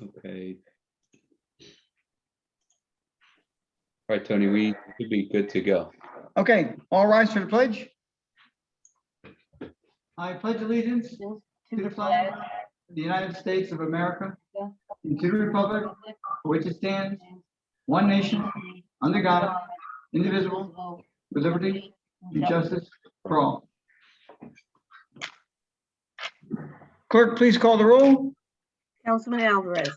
Okay. All right, Tony, we should be good to go. Okay, all rise for the pledge. I pledge allegiance to the flag of the United States of America and to the republic for which it stands, one nation, under God, indivisible, with liberty and justice for all. Clerk, please call the roll. Councilman Alvarez.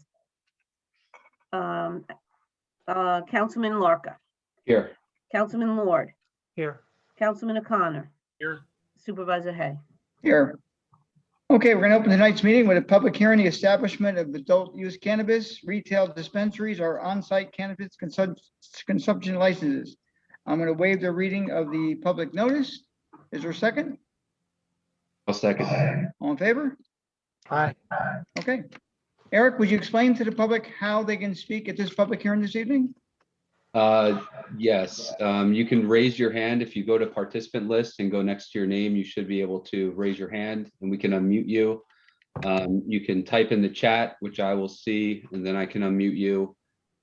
Councilman Larka, Here. Councilman Lord, Here. Councilman O'Connor, Here. Supervisor Hay. Here. Okay, we're gonna open tonight's meeting with a public hearing, the establishment of adult use cannabis, retail dispensaries or on-site cannabis consumption licenses. I'm gonna waive the reading of the public notice. Is there a second? I'll second. All in favor? Aye. Okay. Eric, would you explain to the public how they can speak at this public hearing this evening? Yes, you can raise your hand. If you go to participant list and go next to your name, you should be able to raise your hand and we can unmute you. You can type in the chat, which I will see, and then I can unmute you.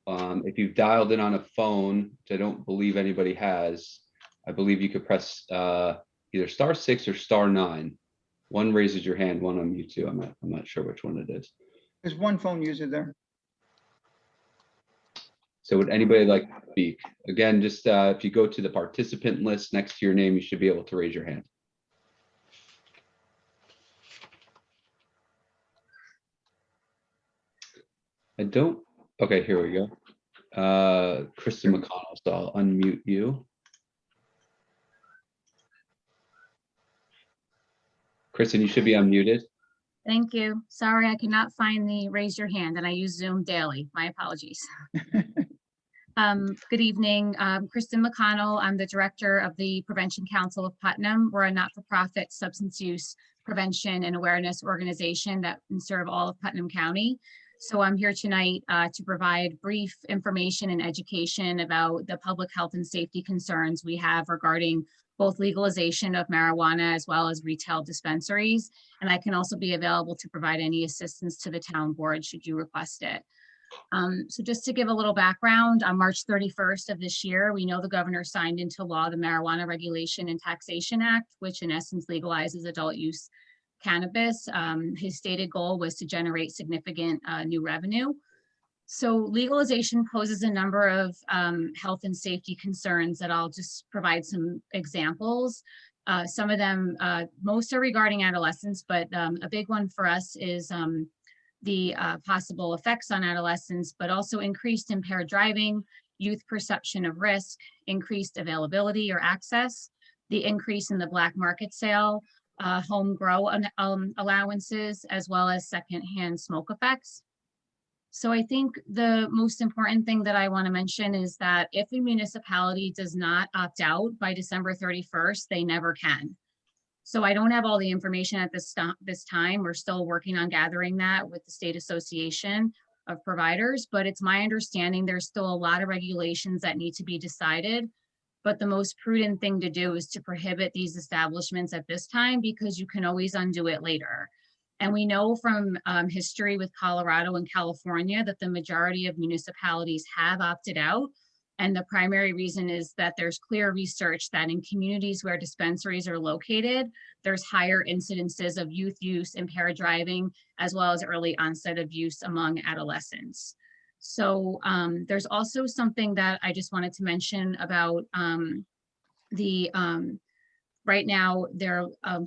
If you've dialed in on a phone, which I don't believe anybody has, I believe you could press either *6 or *9. One raises your hand, one unmutes you. I'm not sure which one it is. There's one phone user there. So would anybody like to speak? Again, just if you go to the participant list next to your name, you should be able to raise your hand. I don't, okay, here we go. Kristen McConnell, so I'll unmute you. Kristen, you should be unmuted. Thank you. Sorry, I could not find the raise your hand and I use Zoom daily. My apologies. Good evening. Kristen McConnell. I'm the director of the Prevention Council of Putnam. We're a not-for-profit substance use prevention and awareness organization that can serve all of Putnam County. So I'm here tonight to provide brief information and education about the public health and safety concerns we have regarding both legalization of marijuana as well as retail dispensaries. And I can also be available to provide any assistance to the town board should you request it. So just to give a little background, on March 31st of this year, we know the governor signed into law the Marijuana Regulation and Taxation Act, which in essence legalizes adult use cannabis. His stated goal was to generate significant new revenue. So legalization poses a number of health and safety concerns that I'll just provide some examples. Some of them, most are regarding adolescents, but a big one for us is the possible effects on adolescents, but also increased impaired driving, youth perception of risk, increased availability or access, the increase in the black market sale, home grow allowances, as well as secondhand smoke effects. So I think the most important thing that I want to mention is that if a municipality does not opt out by December 31st, they never can. So I don't have all the information at this time. We're still working on gathering that with the State Association of Providers, but it's my understanding there's still a lot of regulations that need to be decided. But the most prudent thing to do is to prohibit these establishments at this time because you can always undo it later. And we know from history with Colorado and California that the majority of municipalities have opted out. And the primary reason is that there's clear research that in communities where dispensaries are located, there's higher incidences of youth use, impaired driving, as well as early onset of use among adolescents. So there's also something that I just wanted to mention about right now,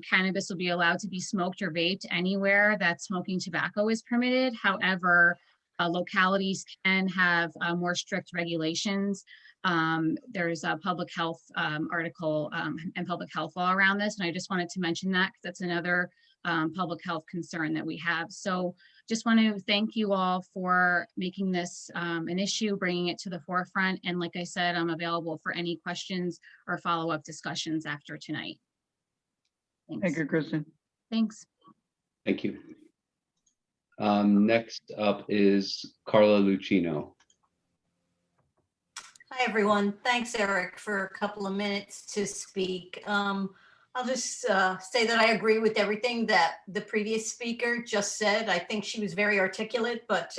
cannabis will be allowed to be smoked or vaped anywhere that smoking tobacco is permitted. However, localities can have more strict regulations. There's a public health article and public health law around this. And I just wanted to mention that because that's another public health concern that we have. So just want to thank you all for making this an issue, bringing it to the forefront. And like I said, I'm available for any questions or follow-up discussions after tonight. Thanks. Thank you, Kristen. Thanks. Thank you. Next up is Carla Lucino. Hi, everyone. Thanks, Eric, for a couple of minutes to speak. I'll just say that I agree with everything that the previous speaker just said. I think she was very articulate, but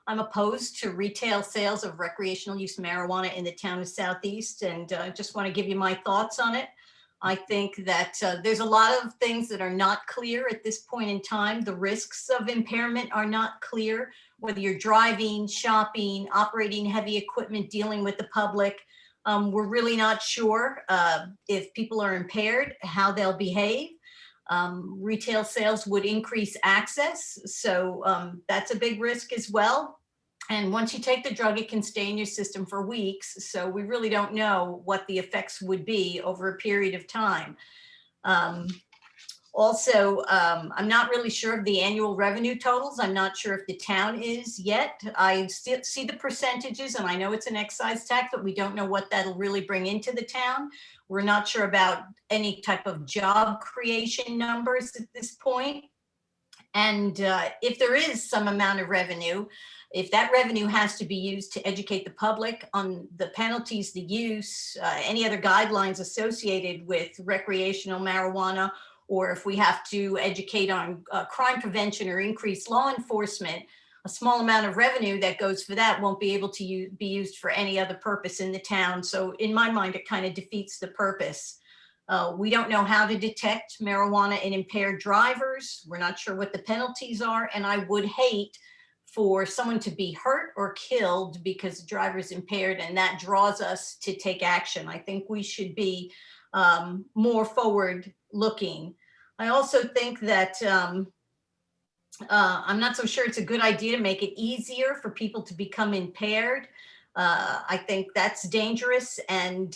I'm opposed to retail sales of recreational use marijuana in the town of Southeast, and just want to give you my thoughts on it. I think that there's a lot of things that are not clear at this point in time. The risks of impairment are not clear, whether you're driving, shopping, operating heavy equipment, dealing with the public. We're really not sure if people are impaired, how they'll behave. Retail sales would increase access, so that's a big risk as well. And once you take the drug, it can stay in your system for weeks. So we really don't know what the effects would be over a period of time. Also, I'm not really sure of the annual revenue totals. I'm not sure if the town is yet. I see the percentages, and I know it's an excise tax, but we don't know what that'll really bring into the town. We're not sure about any type of job creation numbers at this point. And if there is some amount of revenue, if that revenue has to be used to educate the public on the penalties, the use, any other guidelines associated with recreational marijuana, or if we have to educate on crime prevention or increase law enforcement, a small amount of revenue that goes for that won't be able to be used for any other purpose in the town. So in my mind, it kind of defeats the purpose. We don't know how to detect marijuana in impaired drivers. We're not sure what the penalties are. And I would hate for someone to be hurt or killed because the driver is impaired, and that draws us to take action. I think we should be more forward looking. I also think that I'm not so sure it's a good idea to make it easier for people to become impaired. I think that's dangerous. And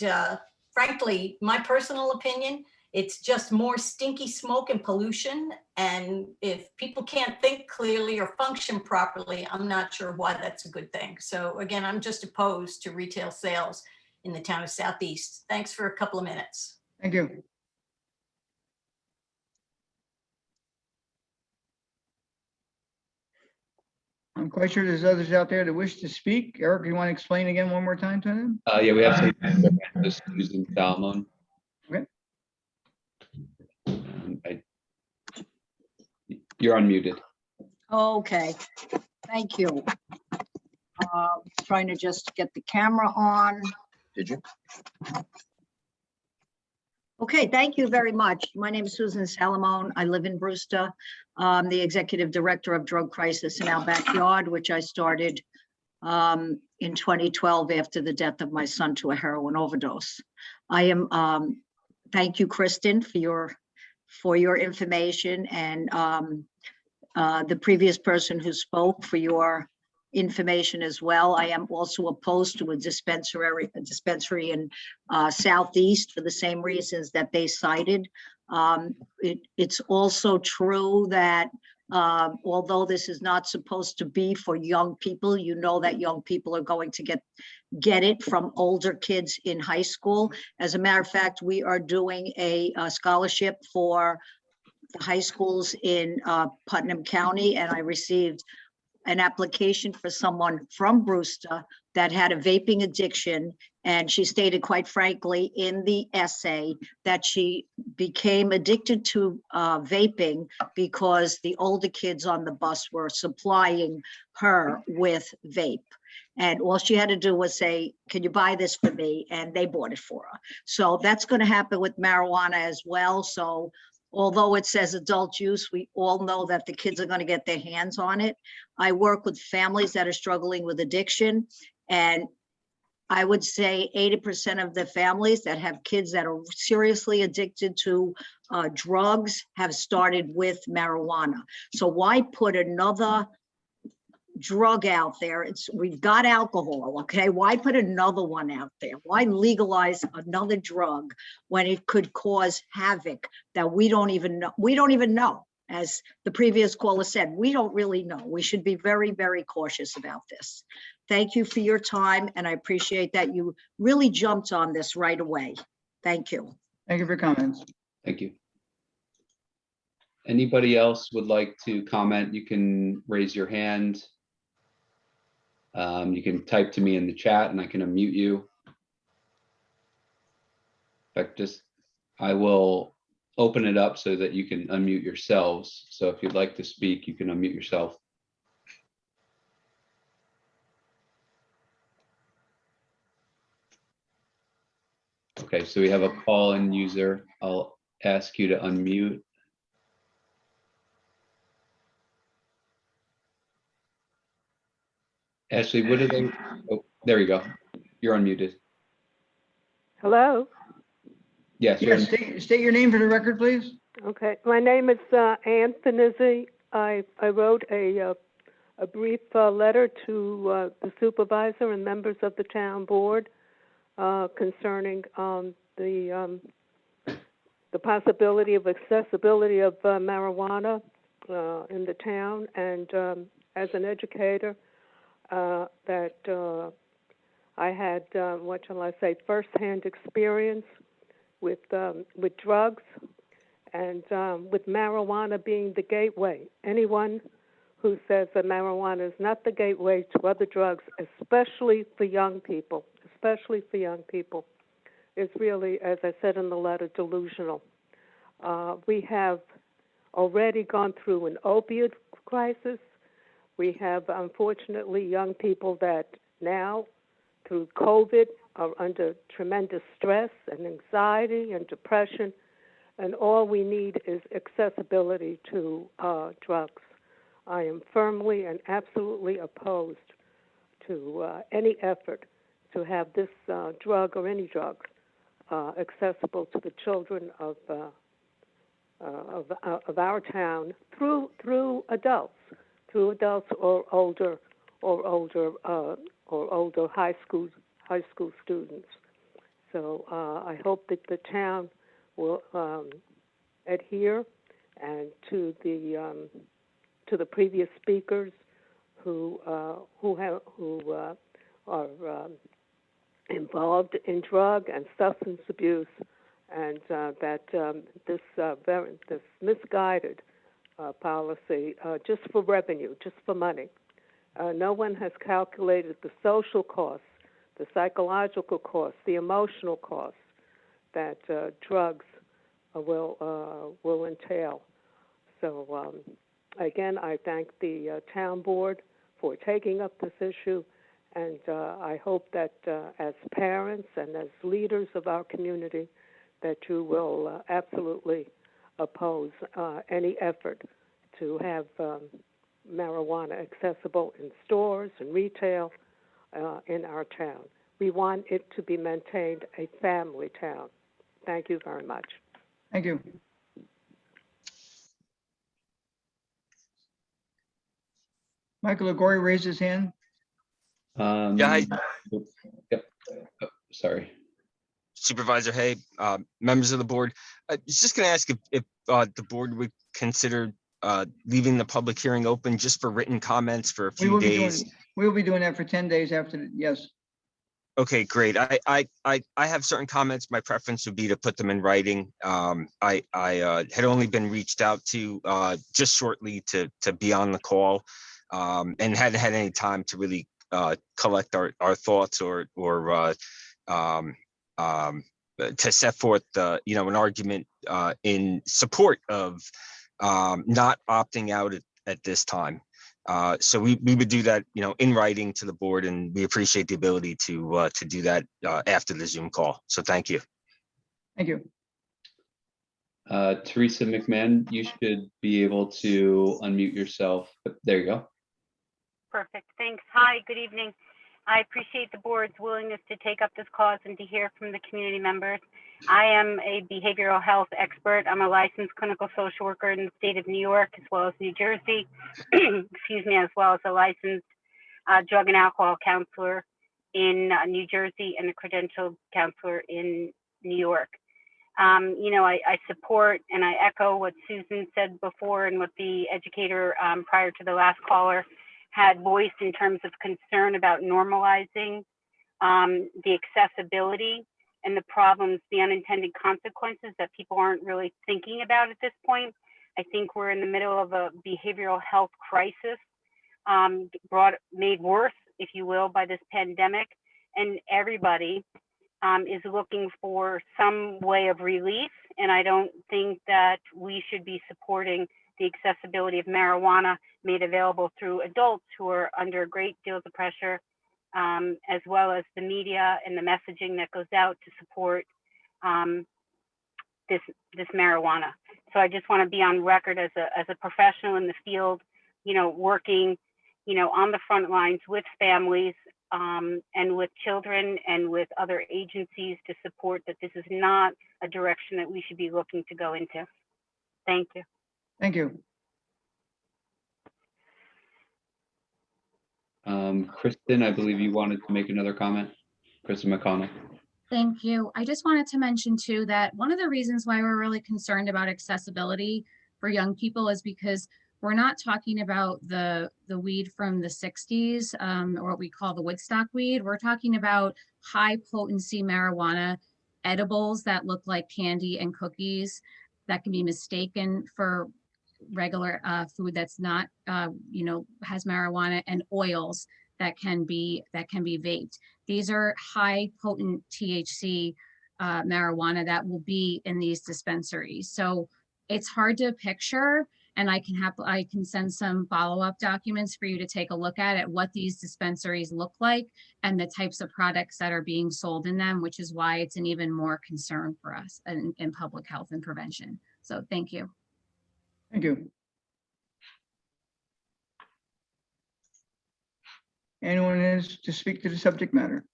frankly, my personal opinion, it's just more stinky smoke and pollution. And if people can't think clearly or function properly, I'm not sure why that's a good thing. So again, I'm just opposed to retail sales in the town of Southeast. Thanks for a couple of minutes. Thank you. I'm quite sure there's others out there that wish to speak. Eric, you want to explain again one more time to them? Yeah, we have some Susan Salmon. Okay. You're unmuted. Okay, thank you. Trying to just get the camera on. Did you? Okay, thank you very much. My name is Susan Salamone. I live in Brewster. I'm the Executive Director of Drug Crisis in Our Backyard, which I started in 2012 after the death of my son to a heroin overdose. I am, thank you, Kristen, for your information, and the previous person who spoke for your information as well. I am also opposed to a dispensary in Southeast for the same reasons that they cited. It's also true that although this is not supposed to be for young people, you know that young people are going to get it from older kids in high school. As a matter of fact, we are doing a scholarship for the high schools in Putnam County, and I received an application for someone from Brewster that had a vaping addiction. And she stated, quite frankly, in the essay that she became addicted to vaping because the older kids on the bus were supplying her with vape. And all she had to do was say, can you buy this for me? And they bought it for her. So that's going to happen with marijuana as well. So although it says adult use, we all know that the kids are going to get their hands on it. I work with families that are struggling with addiction, and I would say 80% of the families that have kids that are seriously addicted to drugs have started with marijuana. So why put another drug out there? We've got alcohol, okay? Why put another one out there? Why legalize another drug when it could cause havoc that we don't even know? We don't even know. As the previous caller said, we don't really know. We should be very, very cautious about this. Thank you for your time, and I appreciate that you really jumped on this right away. Thank you. Thank you for your comments. Thank you. Anybody else would like to comment? You can raise your hand. You can type to me in the chat and I can unmute you. In fact, I will open it up so that you can unmute yourselves. So if you'd like to speak, you can unmute yourself. Okay, so we have a call-in user. I'll ask you to unmute. Ashley, what are they? Oh, there you go. You're unmuted. Hello. Yes, you're Yes, state your name for the record, please. Okay, my name is Ann Finizzi. I wrote a brief letter to the supervisor and members of the town board concerning the possibility of accessibility of marijuana in the town, and as an educator, that I had what shall I say, firsthand experience with drugs, and with marijuana being the gateway. Anyone who says that marijuana is not the gateway to other drugs, especially for young people, is really, as I said in the letter, delusional. We have already gone through an opioid crisis. We have, unfortunately, young people that now, through COVID, are under tremendous stress and anxiety and depression, and all we need is accessibility to drugs. I am firmly and absolutely opposed to any effort to have this drug or any drug accessible to the children of our town through adults or older high school students. So I hope that the town will adhere and to the previous speakers who are involved in drug and substance abuse, and that this misguided policy just for revenue, just for money. No one has calculated the social costs, the psychological costs, the emotional costs that drugs will entail. So again, I thank the town board for taking up this issue, and I hope that as parents and as leaders of our community, that you will absolutely oppose any effort to have marijuana accessible in stores and retail in our town. We want it to be maintained a family town. Thank you very much. Thank you. Michael Legori raised his hand. Yeah, Yep. Oh, sorry. Supervisor Hay, members of the board. I was just going to ask if the board would consider leaving the public hearing open just for written comments for a We few will be days. doing, we will be doing that for 10 days after, yes. Okay, great. I have certain comments. My preference would be to put them in writing. I had only been reached out to just shortly to be on the call, and hadn't had any time to really collect our thoughts or to set forth an argument in support of not opting out at this time. So we would do that, in writing to the board, and we appreciate the ability to do that after the Zoom call. So thank you. Thank you. Teresa McMahon, you should be able to unmute yourself. There you go. Perfect. Thanks. Hi, good evening. I appreciate the board's willingness to take up this cause and to hear from the community members. I am a behavioral health expert. I'm a licensed clinical social worker in the state of New York, as well as New Jersey, excuse me, as well as a licensed drug and alcohol counselor in New Jersey and a credentialed counselor in New York. I support and I echo what Susan said before and what the educator prior to the last caller had voiced in terms of concern about normalizing the accessibility and the problems, the unintended consequences that people aren't really thinking about at this point. I think we're in the middle of a behavioral health crisis, made worse, if you will, by this pandemic, and everybody is looking for some way of relief and I don't think that we should be supporting the accessibility of marijuana made available through adults who are under great deals of pressure, as well as the media and the messaging that goes out to support this marijuana. So I just want to be on record as a professional in the field, working, on the front lines with families and with children and with other agencies to support that this is not a direction that we should be looking to go into. Thank you. Thank you. Kristen, I believe you wanted to make another comment. Kristen McConnell. Thank you. I just wanted to mention too that one of the reasons why we're really concerned about accessibility for young people is because we're not talking about the weed from the 60s or what we call the Woodstock weed. We're talking about high potency marijuana edibles that look like candy and cookies that can be mistaken for regular food that's not, has marijuana, and oils that can be vaped. These are high potent THC marijuana that will be in these dispensaries. So it's hard to picture, and I can send some follow-up documents for you to take a look at what these dispensaries look like and the types of products that are being sold in them, which is why it's an even more concern for us in public health and prevention. So thank you. Thank you. Anyone is to speak to the subject matter?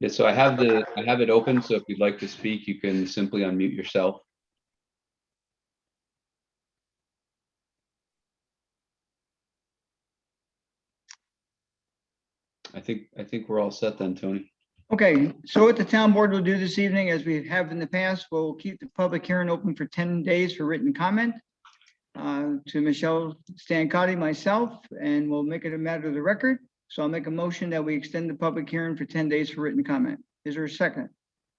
Yeah, so I have it open, so if you'd like to speak, you can simply unmute yourself. I think we're all set then, Tony. Okay, so what the town board will do this evening, as we have in the past, we'll keep the public hearing open for 10 days for written comment to Michelle Stancotti, myself, and we'll make it a matter of the record. So I'll make a motion that we extend the public hearing for 10 days for written comment. Is there a second?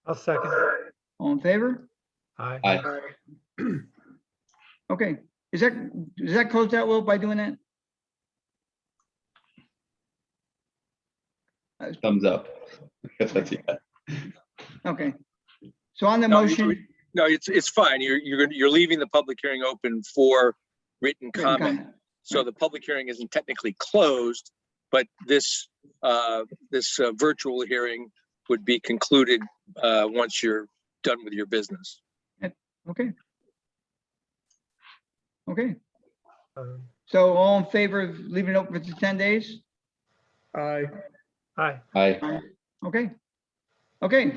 I'll second. All in favor? Aye. Aye. Okay, does that close that, Will, by doing that? Thumbs up. That's yeah. Okay. So on the No, motion. No, it's fine. You're leaving the public hearing open for written comment. So the public hearing isn't technically closed, but this virtual hearing would be concluded once you're done with your business. Okay. Okay, Um, so all in favor of leaving it open for 10 days? Aye. Aye. Aye. Okay. Okay,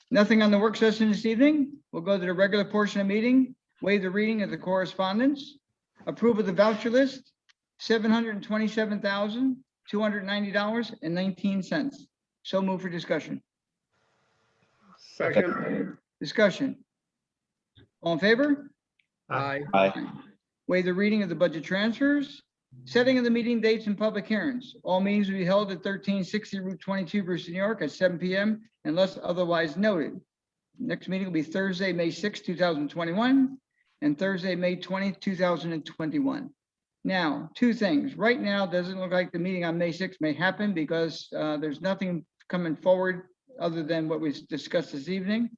nothing on the work session this evening. We'll go to the regular portion of the meeting, waive the reading of the correspondence, approve of the voucher list, $727,290.19. So move for discussion. Second. Discussion. All in favor? Aye. Aye. Waive the reading of the budget transfers, setting of the meeting dates and public hearings. All meetings will be held at 1360 Route 22, Brewster, New York at 7 p.m. unless otherwise noted. Next meeting will be Thursday, May 6, 2021, and Thursday, May 20th, 2021. Now, two things. Right now, it doesn't look like the meeting on May 6th may happen because there's nothing coming forward other than what was discussed this evening,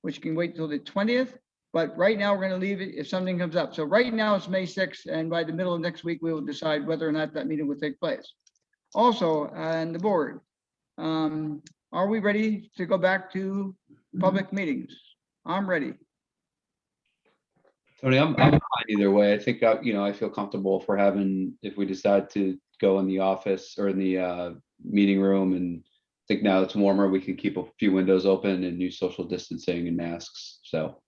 which can wait till the 20th. But right now, we're going to leave it if something comes up. So right now, it's May 6th, and by the middle of next week, we will decide whether or not that meeting will take place. Also, on the board, are we ready to go back to public meetings? I'm ready. Tony, I'm fine either way. I think, I feel comfortable if we decide to go in the office or in the meeting room, and I think now it's warmer, we can keep a few windows open and use social distancing and masks. So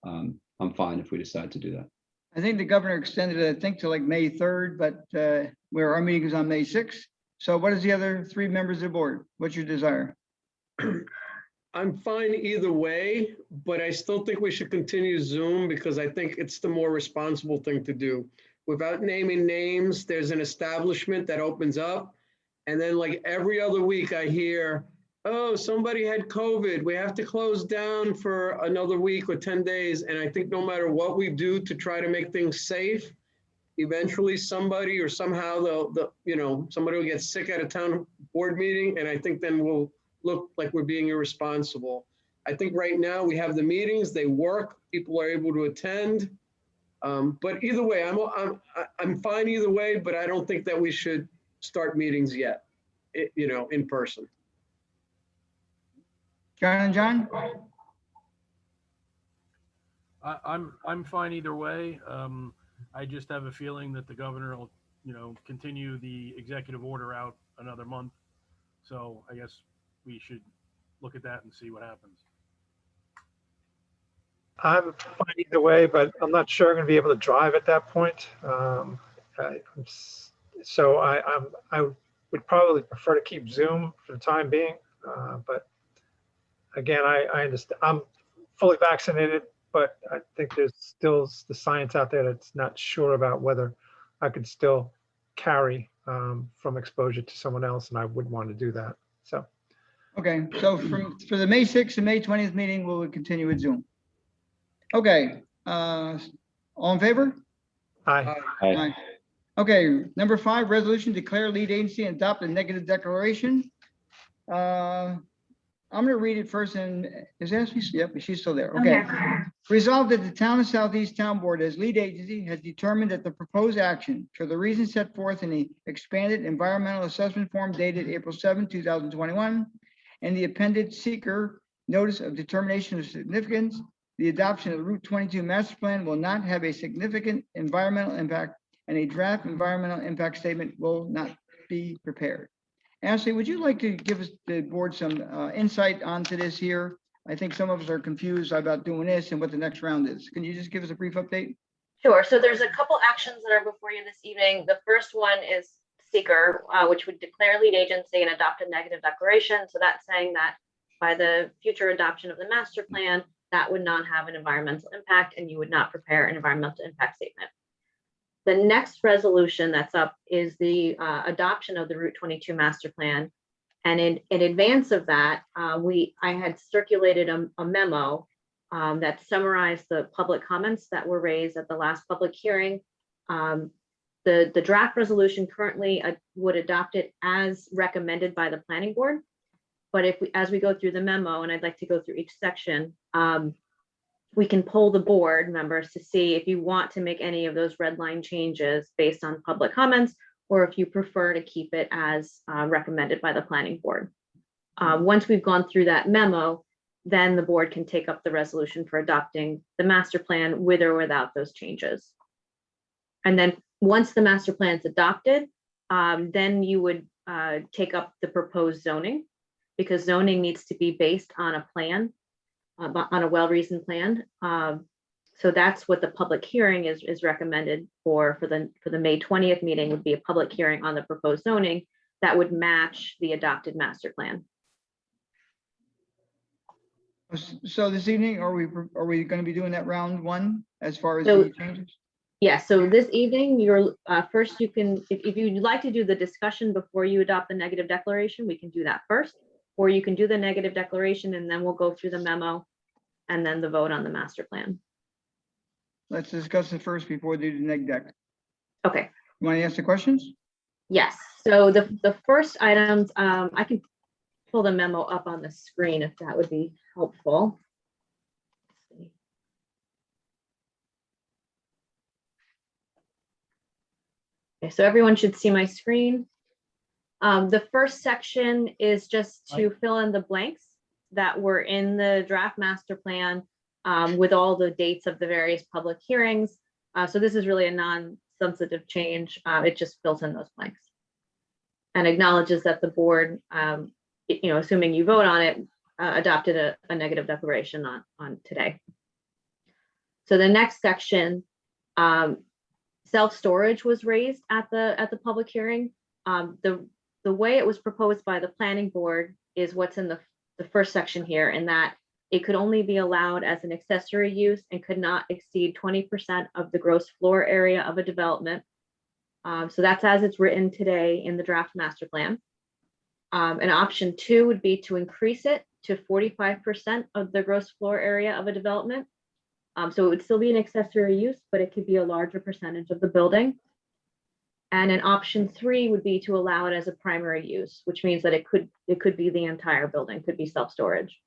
I'm fine if we decide to do that. I think the governor extended it, I think, to like May 3rd, but where our meeting is on May 6th. So what is the other three members of the board? What's your desire? I'm fine either way, but I still think we should continue Zoom because I think it's the more responsible thing to do. Without naming names, there's an establishment that opens up. And then like every other week I hear, oh, somebody had COVID. We have to close down for another week or 10 days. And I think no matter what we do to try to make things safe, eventually somebody or somehow somebody will get sick at a town board meeting. And I think then we'll look like we're being irresponsible. I think right now we have the meetings, they work, people are able to attend. But either way, I'm fine either way, but I don't think that we should start meetings yet, in person. John and John? I'm fine either way. I just have a feeling that the governor will, continue the executive order out another month. So I guess we should look at that and see what happens. I'm fine either way, but I'm not sure I'm going to be able to drive at that point. So I would probably prefer to keep Zoom for the time being. But again, I understand. I'm fully vaccinated, but I think there's still the science out there that's not sure about whether I could still carry from exposure to someone else, and I wouldn't want to do that. So. Okay, so for the May 6th and May 20th meeting, we'll continue with Zoom. Okay, all in favor? Aye. Aye. Okay, number 5, resolution declare lead agency and adopt a negative declaration. I'm gonna read it first, and is Ashley? Yep, she's still there. Okay. Resolved that the Town of Southeast Town Board as lead agency has determined that the proposed action for the reasons set forth in the expanded environmental assessment form dated April 7, 2021, and the appended seeker notice of determination of significance, the adoption of the Route 22 master plan will not have a significant environmental impact, and a draft environmental impact statement will not be prepared. Ashley, would you like to give us the board some insight onto this here? I think some of us are confused about doing this and what the next round is. Can you just give us a brief update? Sure. So there's a couple actions that are before you this evening. The first one is seeker, which would declare lead agency and adopt a negative declaration. So that's saying that by the future adoption of the master plan, that would not have an environmental impact and you would not prepare an environmental impact statement. The next resolution that's up is the adoption of the Route 22 master plan. And in advance of that, I had circulated a memo that summarized the public comments that were raised at the last public hearing. The draft resolution currently would adopt it as recommended by the planning board. But as we go through the memo, and I'd like to go through each section, we can poll the board members to see if you want to make any of those red line changes based on public comments, or if you prefer to keep it as recommended by the planning board. Once we've gone through that memo, then the board can take up the resolution for adopting the master plan with or without those changes. And then once the master plan is adopted, then you would take up the proposed zoning, because zoning needs to be based on a plan, on a well-reasoned plan. So that's what the public hearing is recommended for the May 20th meeting, would be a public hearing on the proposed zoning that would match the adopted master plan. So this evening, are we going to be doing that round one as far as So, the changes? Yeah, so this evening, you're first, you can, if you'd like to do the discussion before you adopt the negative declaration, we can do that first. Or you can do the negative declaration and then we'll go through the memo and then the vote on the master plan. Let's discuss it first before we do the neg deck. Okay. You want to ask the questions? Yes. So the first items, I can pull the memo up on the screen if that would be helpful. Let's see. Okay, so everyone should see my screen. The first section is just to fill in the blanks that were in the draft master plan with all the dates of the various public hearings. So this is really a non-substantive change. It just fills in those blanks and acknowledges that the board, assuming you vote on it, adopted a negative declaration on today. So the next section, self-storage was raised at the public hearing. The way it was proposed by the planning board is what's in the first section here, in that it could only be allowed as an accessory use and could not exceed 20% of the gross floor area of a development. So that's as it's written today in the draft master plan. And option 2 would be to increase it to 45% of the gross floor area of a development. So it would still be an accessory use, but it could be a larger percentage of the building. And an option 3 would be to allow it as a primary use, which means that it could be the entire building, could be self-storage.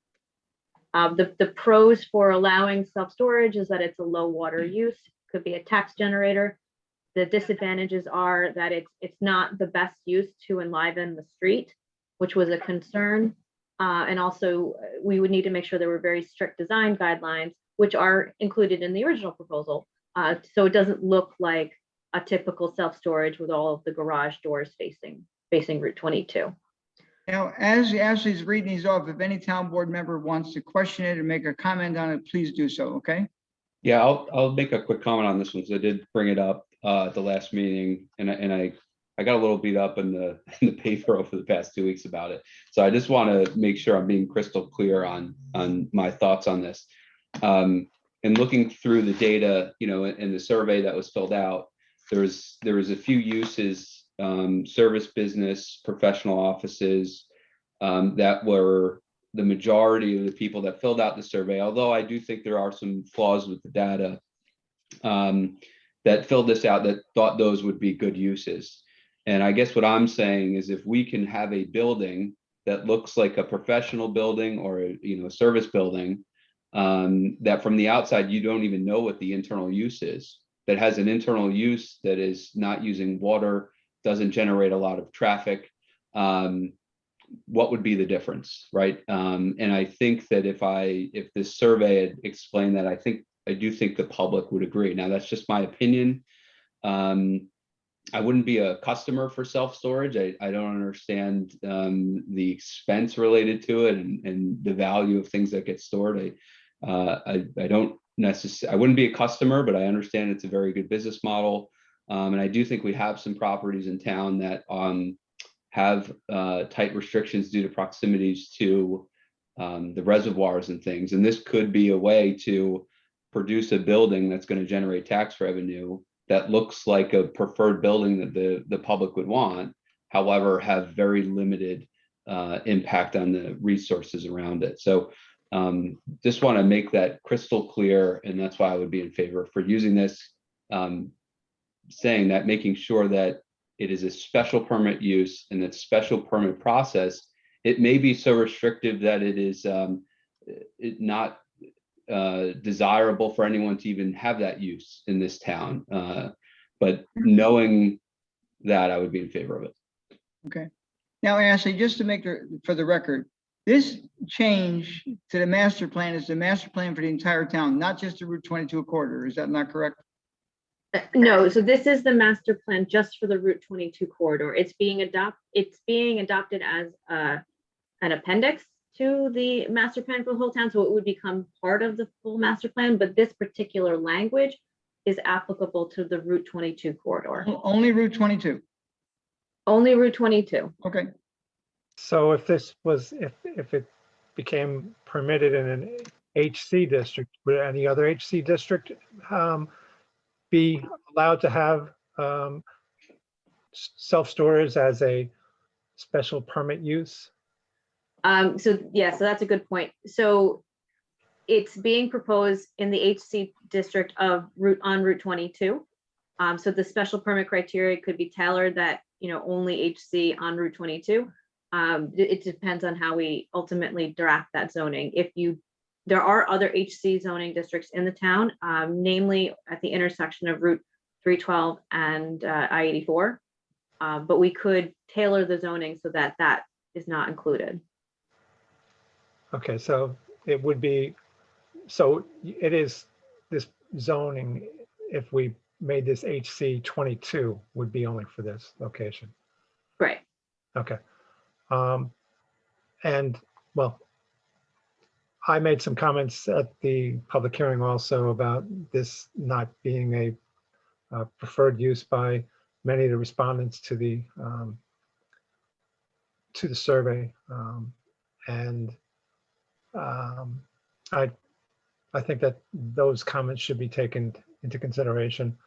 The pros for allowing self-storage is that it's a low water use, could be a tax generator. The disadvantages are that it's not the best use to enliven the street, which was a concern. And also, we would need to make sure there were very strict design guidelines, which are included in the original proposal. So it doesn't look like a typical self-storage with all of the garage doors facing Route 22. Now, as Ashley's reading these off, if any town board member wants to question it and make a comment on it, please do so, okay? Yeah, I'll make a quick comment on this one, because I did bring it up at the last meeting, and I got a little beat up in the paper over the past 2 weeks about it. So I just want to make sure I'm being crystal clear on my thoughts on this. And looking through the data, in the survey that was filled out, there was a few uses, service business, professional offices, that were the majority of the people that filled out the survey, although I do think there are some flaws with the data, that filled this out that thought those would be good uses. And I guess what I'm saying is, if we can have a building that looks like a professional building or a service building, that from the outside you don't even know what the internal use is, that has an internal use that is not using water, doesn't generate a lot of traffic, what would be the difference, right? And I think that if this survey had explained that, I do think the public would agree. Now, that's just my opinion. I wouldn't be a customer for self-storage. I don't understand the expense related to it and the value of things that get stored. I wouldn't be a customer, but I understand it's a very good business model. And I do think we have some properties in town that have tight restrictions due to proximities to the reservoirs and things. And this could be a way to produce a building that's going to generate tax revenue that looks like a preferred building that the public would want, however, have very limited impact on the resources around it. So just want to make that crystal clear, and that's why I would be in favor for using this, saying that, making sure that it is a special permit use, and that special permit process, it may be so restrictive that it is not desirable for anyone to even have that use in this town. But knowing that, I would be in favor of it. Okay. Now, Ashley, just to make for the record, this change to the master plan is the master plan for the entire town, not just the Route 22 corridor. Is that not correct? No, so this is the master plan just for the Route 22 corridor. It's being adopted as an appendix to the master plan for the whole town, so it would become part of the full master plan, but this particular language is applicable to the Route 22 corridor. Only Route 22. Only Route 22. Okay. So if it became permitted in an HC district, would any other HC district be allowed to have self-storage as a special permit use? So that's a good point. So it's being proposed in the HC district on Route 22. So the special permit criteria could be tailored that, only HC on Route 22. It depends on how we ultimately draft that zoning. There are other HC zoning districts in the town, namely at the intersection of Route 312 and I-84. But we could tailor the zoning so that that is not included. Okay, so it is this zoning, if we made this HC 22, would be only for this location. Right. Okay. And well, I made some comments at the public hearing also about this not being a preferred use by many of the respondents to the survey. I think that those comments should be taken into consideration.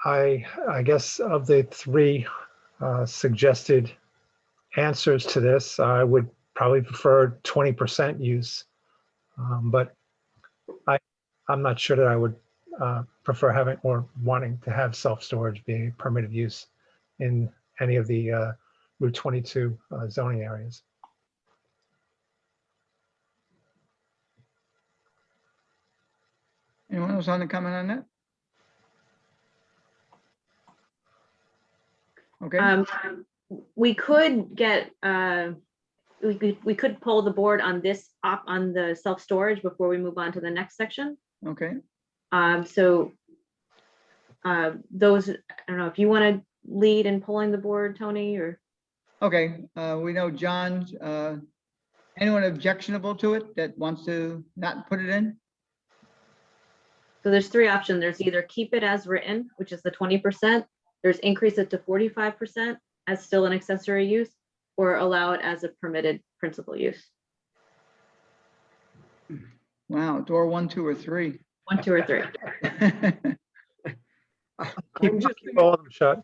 I guess of the three suggested answers to this, I would probably prefer 20% use, but I'm not sure that I would prefer having or wanting to have self-storage being permitted use in any of the Route 22 zoning areas. Anyone else on the comment on that? Okay, We could get, we could poll the board on this on the self-storage before we move on to the next section. okay. So those, I don't know if you want to lead in polling the board, Tony, or, Okay, we know John, anyone objectionable to it that wants to not put it in? so there's three options. There's either keep it as written, which is the 20%. There's increase it to 45% as still an accessory use, or allow it as a permitted principal use. Wow, door 1, 2, or 3. 1, 2, or 3. I'm just, Keep all of them shut.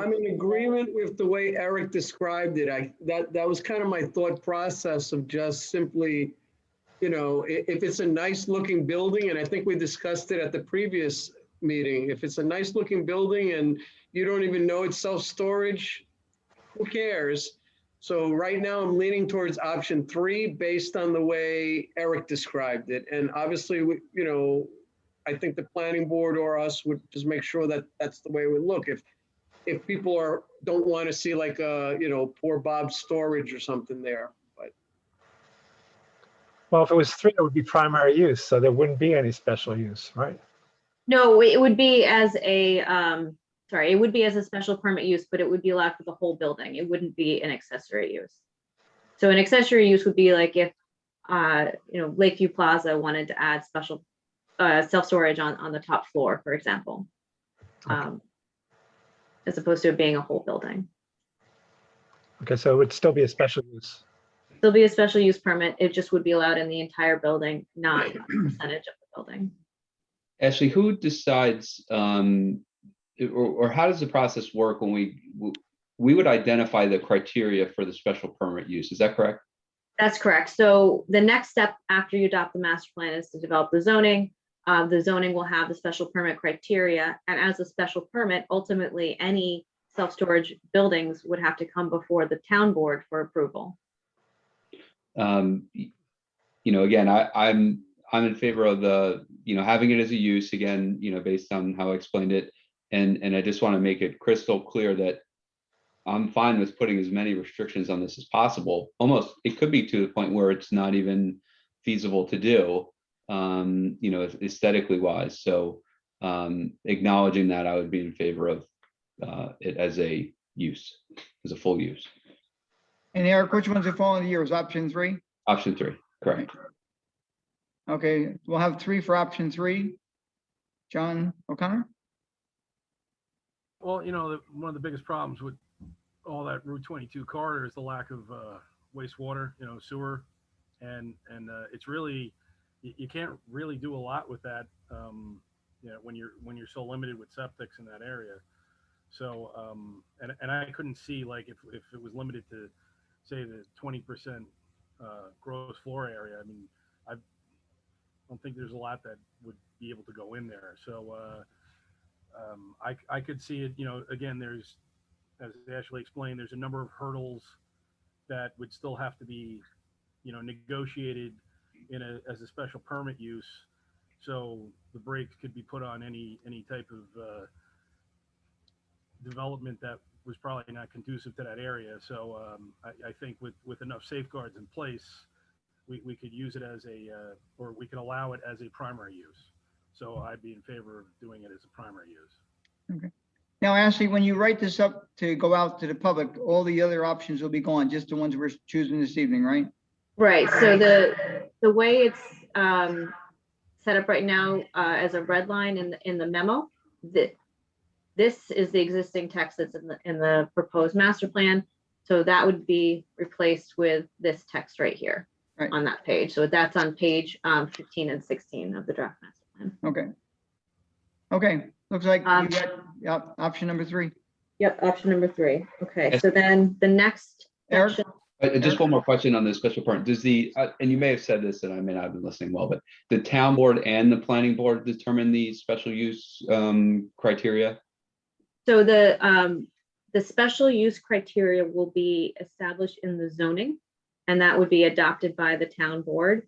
I'm in agreement with the way Eric described it. That was kind of my thought process of just simply, you know, if it's a nice looking building, and I think we discussed it at the previous meeting, if it's a nice looking building and you don't even know it's self-storage, who cares? So right now I'm leaning towards option 3 based on the way Eric described it. And obviously, you know, I think the planning board or us would just make sure that that's the way it would look. If people don't want to see like a, you know, poor Bob's storage or something there, but Well, if it was 3, it would be primary use, so there wouldn't be any special use, right? No, it would be as a, sorry, it would be as a special permit use, but it would be allowed for the whole building. It wouldn't be an accessory use. So an accessory use would be like if, you know, Lakeview Plaza wanted to add special self-storage on the top floor, for example, as opposed to it being a whole building. Okay, so it would still be a special use. There'll be a special use permit. It just would be allowed in the entire building, not a percentage of the building. Ashley, who decides, or how does the process work when we would identify the criteria for the special permit use? Is that correct? That's correct. So the next step after you adopt the master plan is to develop the zoning. The zoning will have the special permit criteria, and as a special permit, ultimately any self-storage buildings would have to come before the town board for approval. You know, again, I'm in favor of the, you know, having it as a use again, you know, based on how I explained it. And I just want to make it crystal clear that I'm fine with putting as many restrictions on this as possible. Almost, it could be to the point where it's not even feasible to do, you know, aesthetically wise. So acknowledging that, I would be in favor of it as a use, as a full use. And Eric, which ones are falling into yours? Option 3? Option 3, correct. Okay, we'll have 3 for option 3. John O'Connor? Well, you know, one of the biggest problems with all that Route 22 corridor is the lack of wastewater, you know, sewer, and it's really, you can't really do a lot with that, you know, when you're so limited with septics in that area. So and I couldn't see, like, if it was limited to, say, the 20% gross floor area. I mean, I don't think there's a lot that would be able to go in there. So I could see it, you know, again, there's, as Ashley explained, there's a number of hurdles that would still have to be, you know, negotiated as a special permit use. So the brakes could be put on any type of development that was probably not conducive to that area. So I think with enough safeguards in place, we could use it as or we could allow it as a primary use. So I'd be in favor of doing it as a primary use. Okay. Now, Ashley, when you write this up to go out to the public, all the other options will be gone, just the ones we're choosing this evening, right? Right. So the way it's set up right now as a red line in the memo, this is the existing text that's in the proposed master plan. So that would be replaced with this text right here on that page. So that's on page 15 and 16 of the draft master plan. Okay. Okay, looks like you got, yep, option number 3. Yep, option number 3. Okay, so then the next Eric? Just one more question on the special permit. Does the, and you may have said this and I may not have been listening well, but the town board and the planning board determine the special use criteria? So the special use criteria will be established in the zoning, and that would be adopted by the town board.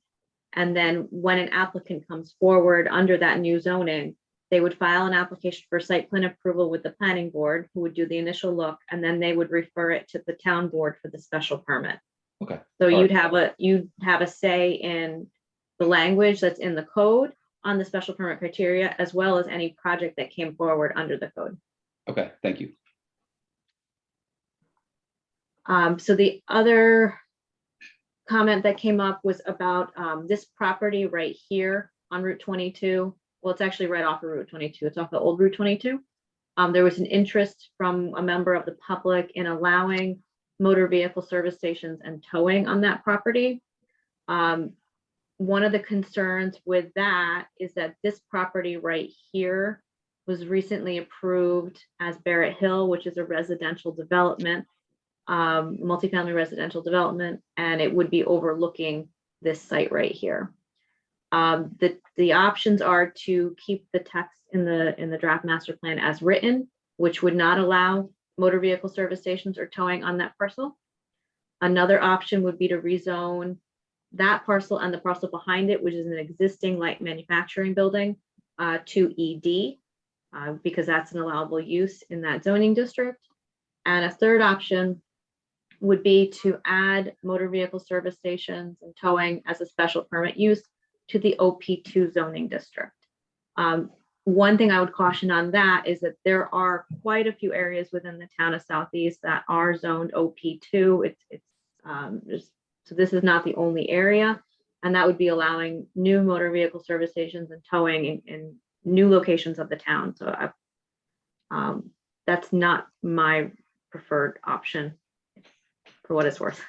And then when an applicant comes forward under that new zoning, they would file an application for site plan approval with the planning board, who would do the initial look, and then they would refer it to the town board for the special permit. Okay. So All you'd right. have a say in the language that's in the code on the special permit criteria, as well as any project that came forward under the code. Okay, thank you. So the other comment that came up was about this property right here on Route 22. Well, it's actually right off of Route 22. It's off the old Route 22. There was an interest from a member of the public in allowing motor vehicle service stations and towing on that property. One of the concerns with that is that this property right here was recently approved as Barrett Hill, which is a residential development, multifamily residential development, and it would be overlooking this site right here. The options are to keep the text in the draft master plan as written, which would not allow motor vehicle service stations or towing on that parcel. Another option would be to rezone that parcel and the parcel behind it, which is an existing light manufacturing building, to ED, because that's an allowable use in that zoning district. And a third option would be to add motor vehicle service stations and towing as a special permit use to the OP2 zoning district. One thing I would caution on that is that there are quite a few areas within the town of Southeast that are zoned OP2. So this is not the only area, and that would be allowing new motor vehicle service stations and towing in new locations of the town. So that's not my preferred option, for what it's worth.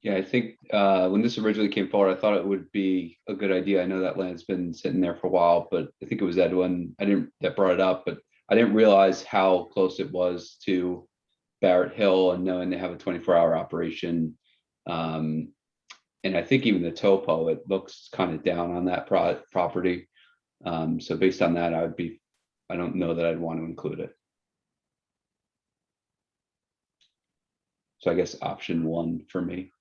Yeah, I think when this originally came forward, I thought it would be a good idea. I know that land's been sitting there for a while, but I think it was Edwin that brought it up, but I didn't realize how close it was to Barrett Hill, and knowing they have a 24-hour operation. And I think even the topo, it looks kind of down on that property. So based on that, I don't know that I'd want to include it. So I guess option 1 for me.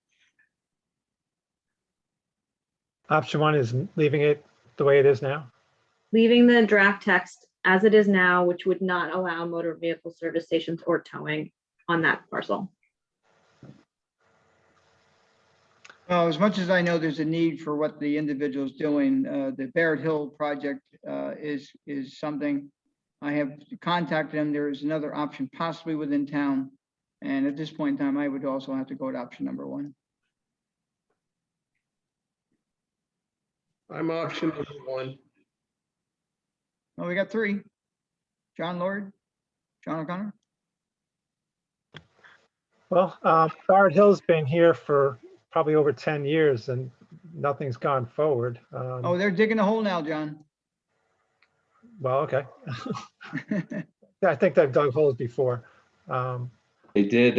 Option 1 is leaving it the way it is now. Leaving the draft text as it is now, which would not allow motor vehicle service stations or towing on that parcel. Well, as much as I know there's a need for what the individual's doing, the Barrett Hill project is something I have contacted them. There is another option possibly within town. And at this point in time, I would also have to go to option number 1. I'm option number 1. Well, we got 3. John Lord, John O'Connor. Well, Barrett Hill's been here for probably over 10 years and nothing's gone forward. Oh, they're digging a hole now, John. Well, okay. I think they've dug holes before. They did,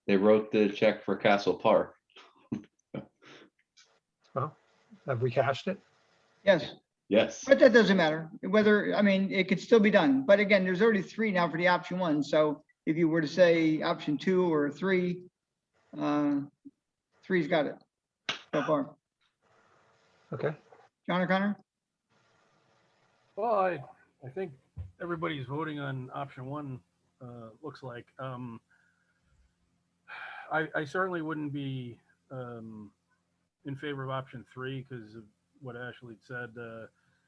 they wrote the check for Castle Park. Well, have we cashed it? Yes, Yes. but that doesn't matter. Whether, I mean, it could still be done. But again, there's already 3 now for the option 1. So if you were to say option 2 or 3, 3's got it so far. Okay. John O'Connor? Well, I think everybody's voting on option 1, looks like. I certainly wouldn't be in favor of option 3 because of what Ashley said.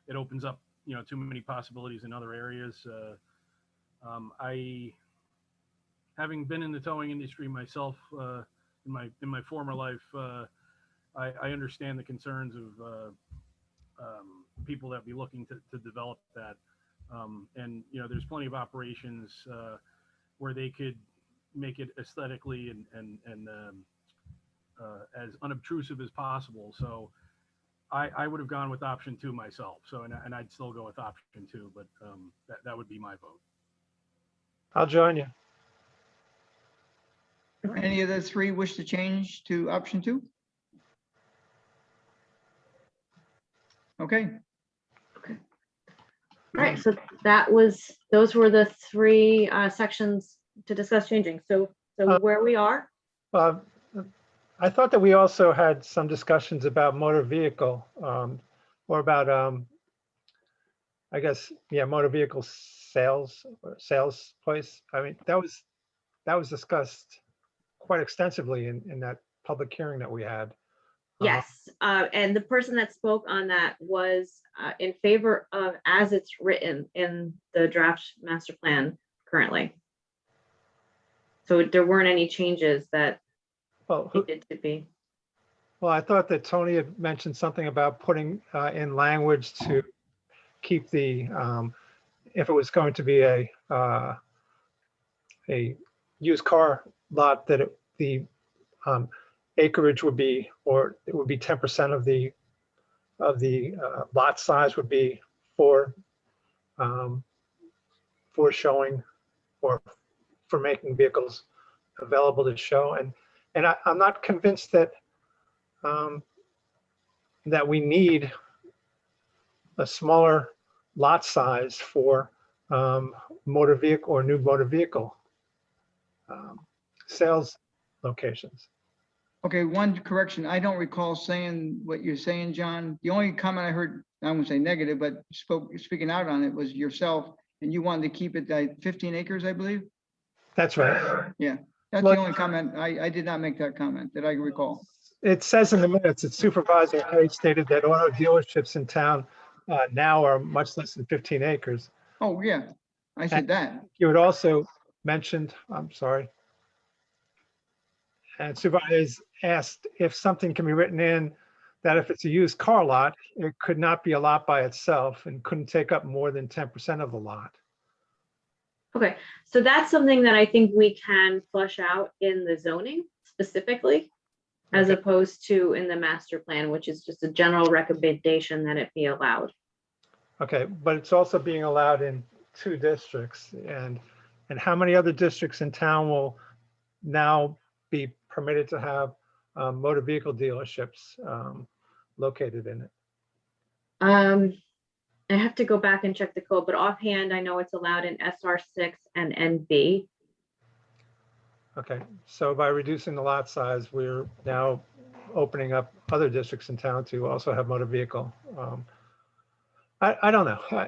It opens up, too many possibilities in other areas. Having been in the towing industry myself in my former life, I understand the concerns of people that be looking to develop that. And there's plenty of operations where they could make it aesthetically and as unobtrusive as possible. So I would have gone with option 2 myself. So and I'd still go with option 2, but that would be my vote. I'll join you. Any of the 3 wish to change to option 2? Okay. All right, so those were the 3 sections to discuss changing. So where we are, I I thought that we also had some discussions about motor vehicle, or about, I guess, yeah, motor vehicle sales, or sales place. I mean, that was discussed quite extensively in that public hearing that we had. Yes, and the person that spoke on that was in favor of as it's written in the draft master plan currently. So there weren't any changes that Well, needed to be. well, I thought that Tony had mentioned something about putting in language to keep the, if it was going to be a used car lot, that the acreage would be, or it would be 10% of the lot size would be for showing, or for making vehicles available to show. And I'm not convinced that that we need a smaller lot size for motor vehicle or new motor vehicle sales locations. Okay, one correction. I don't recall saying what you're saying, John. The only comment I heard, I won't say negative, but speaking out on it was yourself, and you wanted to keep it at 15 acres, I believe. That's right. Yeah, that's the only comment. I did not make that comment that I recall. It says in the minutes that Supervisor Hay stated that auto dealerships in town now are much less than 15 acres. Oh, yeah, I said that. You had also mentioned, I'm sorry, and Supervisor asked if something can be written in that if it's a used car lot, it could not be a lot by itself and couldn't take up more than 10% of the lot. Okay, so that's something that I think we can flush out in the zoning specifically, as Okay. opposed to in the master plan, which is just a general recommendation that it be allowed. Okay, but it's also being allowed in 2 districts, and how many other districts in town will now be permitted to have motor vehicle dealerships located in it? I have to go back and check the code, but offhand, I know it's allowed in SR6 and NB. Okay, so by reducing the lot size, we're now opening up other districts in town to also have motor vehicle. I don't know.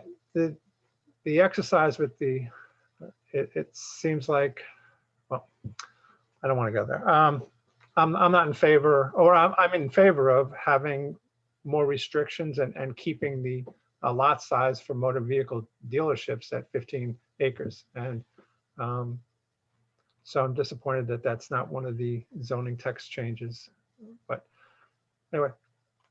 The exercise with it seems like, well, I don't want to go there. I'm not in favor, or I'm in favor of having more restrictions and keeping the lot size for motor vehicle dealerships at 15 acres. And so I'm disappointed that that's not one of the zoning text changes. But anyway.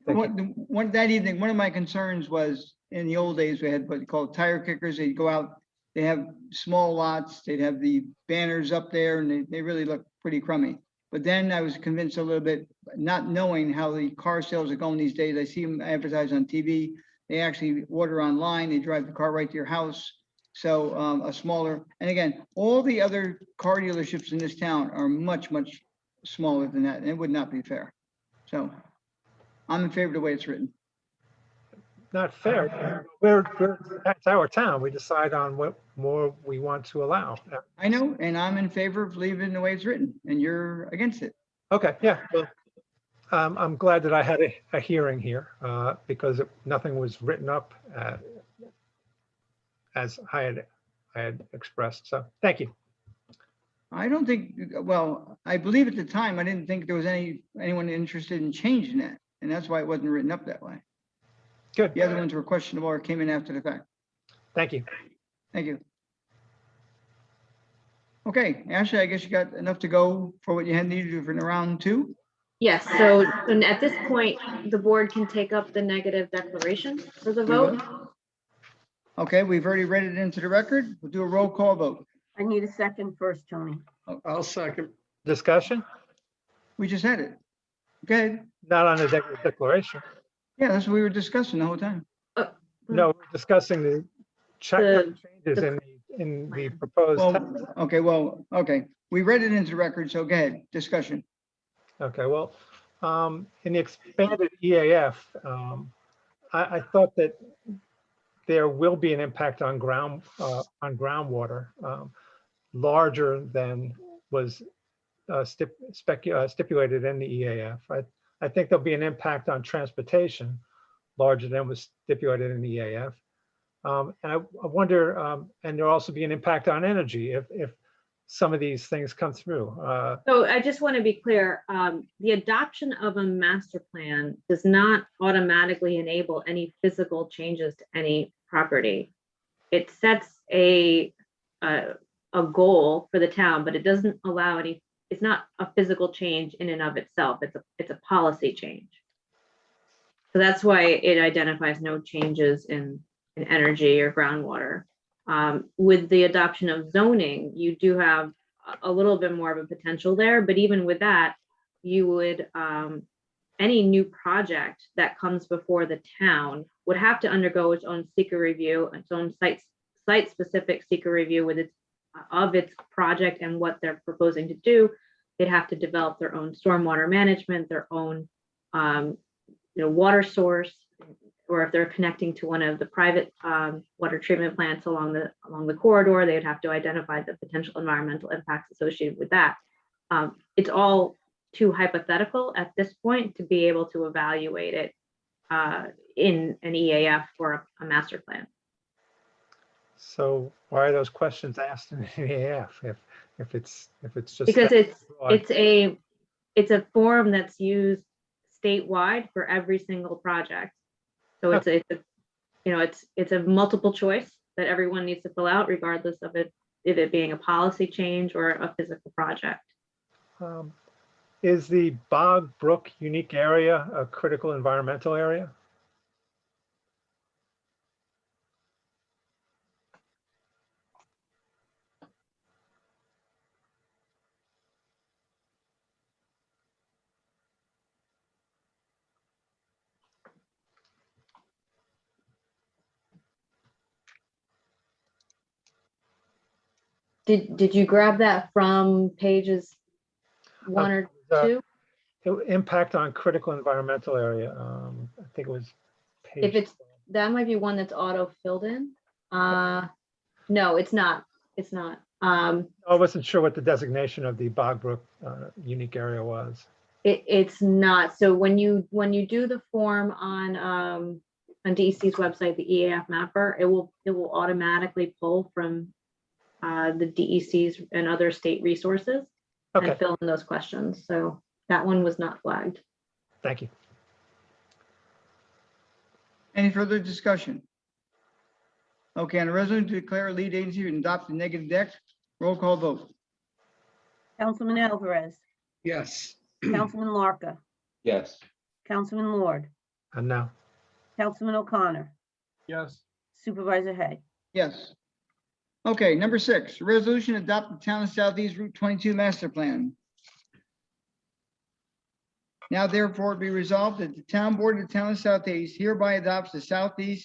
That evening, one of my concerns was, in the old days, we had what they call tire kickers. They'd go out, they have small lots, they'd have the banners up there, and they really look pretty crummy. But then I was convinced a little bit, not knowing how the car sales are going these days. I see them advertised on TV. They actually order online. They drive the car right to your house. So a smaller, and again, all the other car dealerships in this town are much, much smaller than that, and it would not be fair. So I'm in favor of the way it's written. Not fair. That's our town. We decide on what more we want to allow. I know, and I'm in favor of leaving the way it's written, and you're against it. Okay, yeah. Well, I'm glad that I had a hearing here because nothing was written up as I had expressed. So thank you. I don't think, well, I believe at the time, I didn't think there was anyone interested in changing that, and that's why it wasn't written up that way. Good. The other ones were questionable or came in after the fact. Thank you. Thank you. Okay, Ashley, I guess you got enough to go for what you had needed to do for round 2? Yes, so at this point, the board can take up the negative declaration for the vote. Okay, we've already read it into the record. We'll do a roll call vote. I need a second first, Tony. I'll second. Discussion? We just had it. Okay, Not on the declaration. yeah, that's what we were discussing the whole time. No, we're discussing the changes in the proposed. Okay, we read it into the record, so go ahead, discussion. Okay, well, in the expanded EAF, I thought that there will be an impact on groundwater larger than was stipulated in the EAF. I think there'll be an impact on transportation larger than was stipulated in the EAF. And I wonder, and there'll also be an impact on energy if some of these things come through. So I just want to be clear, the adoption of a master plan does not automatically enable any physical changes to any property. It sets a goal for the town, but it doesn't allow any, it's not a physical change in and of itself. It's a policy change. So that's why it identifies no changes in energy or groundwater. With the adoption of zoning, you do have a little bit more of a potential there, but even with that, you would, any new project that comes before the town would have to undergo its own seeker review, its own site-specific seeker review with its project and what they're proposing to do. They'd have to develop their own stormwater management, their own water source, or if they're connecting to one of the private water treatment plants along the corridor, they would have to identify the potential environmental impacts associated with that. It's all too hypothetical at this point to be able to evaluate it in an EAF or a master plan. So why are those questions asked in the EAF if it's just Because broad? it's a form that's used statewide for every single project. So it's a multiple choice that everyone needs to fill out, regardless of it being a policy change or a physical project. Is the Bog Brook unique area a critical environmental area? Did you grab that from pages 1 or 2? Impact on critical environmental area. I think it was page. That might be one that's auto filled in. No, it's not. It's not. I wasn't sure what the designation of the Bog Brook unique area was. It's not. So when you do the form on DEC's website, the EAF mapper, it will automatically pull from the DEC's and other state resources and fill in those questions. So that one was not flagged. Thank you. Any further discussion? Okay, on a resolution to declare lead agency and adopt the negative deck, roll call vote. Councilman Alvarez, Yes. Councilman Larka, Yes. Councilman Lord, And now, Councilman O'Connor, Yes. Supervisor Hay. Yes. Okay, number 6, resolution to adopt the Town of Southeast Route 22 master plan. Now therefore be resolved that the Town Board of the Town of Southeast hereby adopts the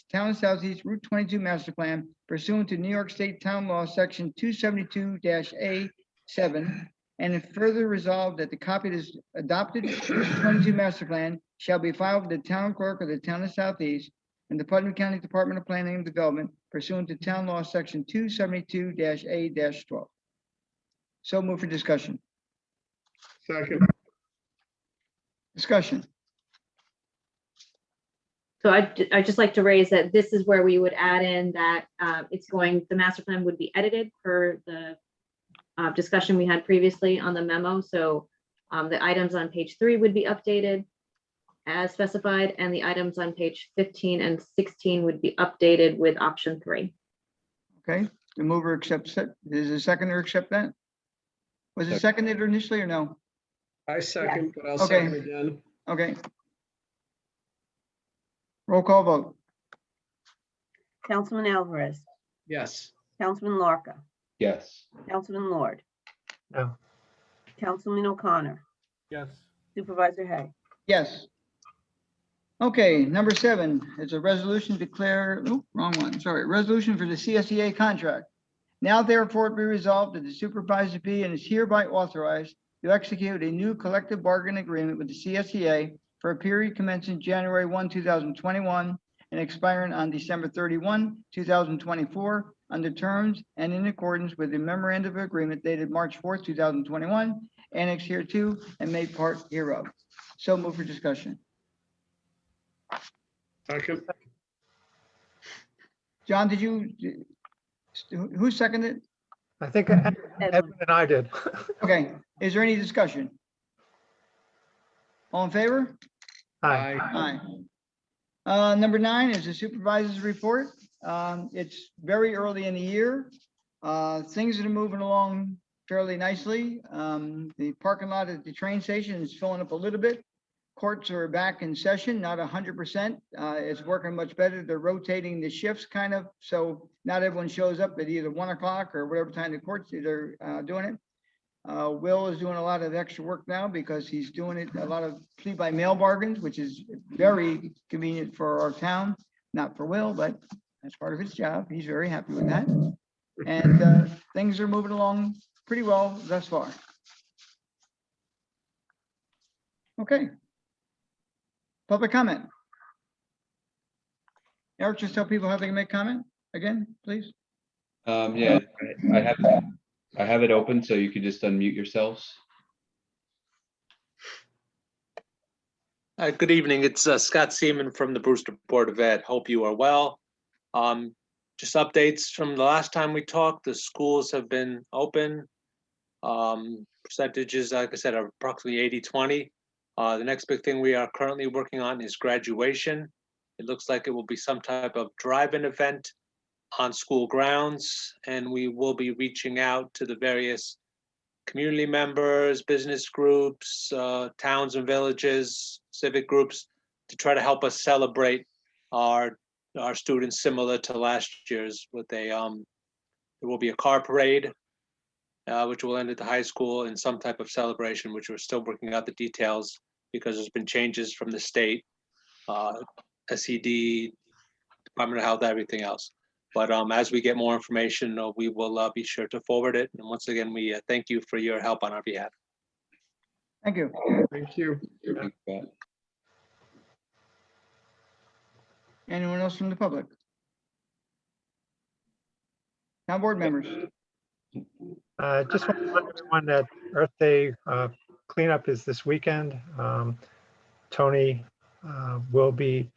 Town of Southeast Route 22 master plan pursuant to New York State Town Law, Section 272-A7, and it further resolved that the copy of this adopted Route 22 master plan shall be filed with the Town Clerk of the Town of Southeast and the Putnam County Department of Planning and Development pursuant to Town Law, Section 272-A-12. So move for discussion. Second. Discussion. So I just like to raise that this is where we would add in that the master plan would be edited per the discussion we had previously on the memo. So the items on page 3 would be updated as specified, and the items on page 15 and 16 would be updated with option 3. Okay, the mover accepts it. Is the seconder accept that? Was it seconded initially or no? I second, but I'll Okay. second again. Okay. Roll call vote. Councilman Alvarez, Yes. Councilman Larka, Yes. Councilman Lord, no, Councilman O'Connor, Yes. Supervisor Hay. Yes. Okay, number 7 is a resolution declare, wrong one, sorry, resolution for the CSEA contract. Now therefore be resolved that the supervisor be and is hereby authorized to execute a new collective bargaining agreement with the CSEA for a period commencing January 1, 2021 and expiring on December 31, 2024 under terms and in accordance with the memorandum of agreement dated March 4, 2021 annexed hereto and made part hereof. So move for discussion. Second. John, did you, who seconded? I think Edwin and I did. Okay, is there any discussion? All in favor? Aye. Aye. Number 9 is the supervisor's report. It's very early in the year. Things that are moving along fairly nicely. The parking lot at the train station is filling up a little bit. Courts are back in session, not 100%. It's working much better. They're rotating the shifts kind of, so not everyone shows up at either 1 o'clock or whatever time the courts are doing it. Will is doing a lot of extra work now because he's doing it a lot of plea by mail bargains, which is very convenient for our town. Not for Will, but that's part of his job. He's very happy with that. And things are moving along pretty well thus far. Okay. Public comment. Eric, just tell people how they can make comment again, please. Yeah, I have it open, so you could just unmute yourselves. Good evening. It's Scott Seaman from the Brewster Board of Ed. Hope you are well. Just updates from the last time we talked. The schools have been open. Percentages, like I said, are approximately 80-20. The next big thing we are currently working on is graduation. It looks like it will be some type of drive-in event on school grounds, and we will be reaching out to the various community members, business groups, towns and villages, civic groups to try to help us celebrate our students similar to last year's with a there will be a car parade which will end at the high school and some type of celebration, which we're still working out the details because there's been changes from the state, SED, Department of Health, everything else. But as we get more information, we will be sure to forward it. And once again, we thank you for your help on our behalf. Thank you. Thank you. Anyone else from the public? Town board members. Just want to remind everyone that Earth Day cleanup is this weekend. Tony will be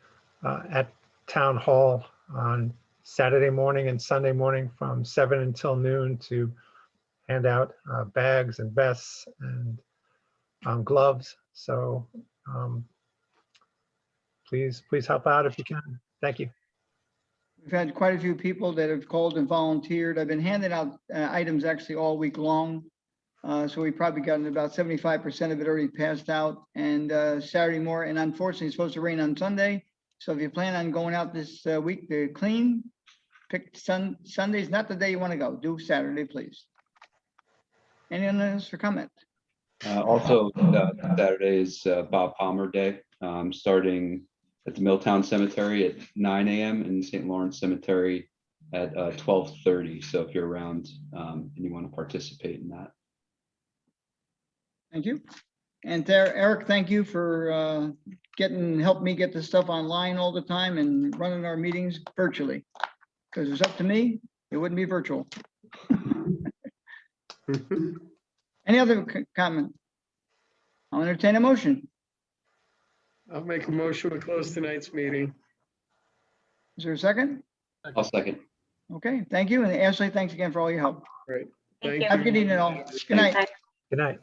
at Town Hall on Saturday morning and Sunday morning from 7 until noon to hand out bags and vests and gloves. So please help out if you can. Thank you. We've had quite a few people that have called and volunteered. I've been handing out items actually all week long. So we probably gotten about 75% of it already passed out, and Saturday more. And unfortunately, it's supposed to rain on Sunday. So if you plan on going out this week to clean, pick Sunday's not the day you want to go. Do Saturday, please. Anyone else for comment? Also, Saturday is Bob Palmer Day, starting at the Milltown Cemetery at 9 a.m. and St. Lawrence Cemetery at 12:30. So if you're around and you want to participate in that. Thank you. And there, Eric, thank you for help me get the stuff online all the time and running our meetings virtually. Because it's up to me, it wouldn't be virtual. Any other comment? I'll entertain a motion. I'll make a motion to close tonight's meeting. Is there a second? I'll second. Okay, thank you. And Ashley, thanks again for all your help. Great. Thank Thank you. Have a good evening all. Good night. Good night.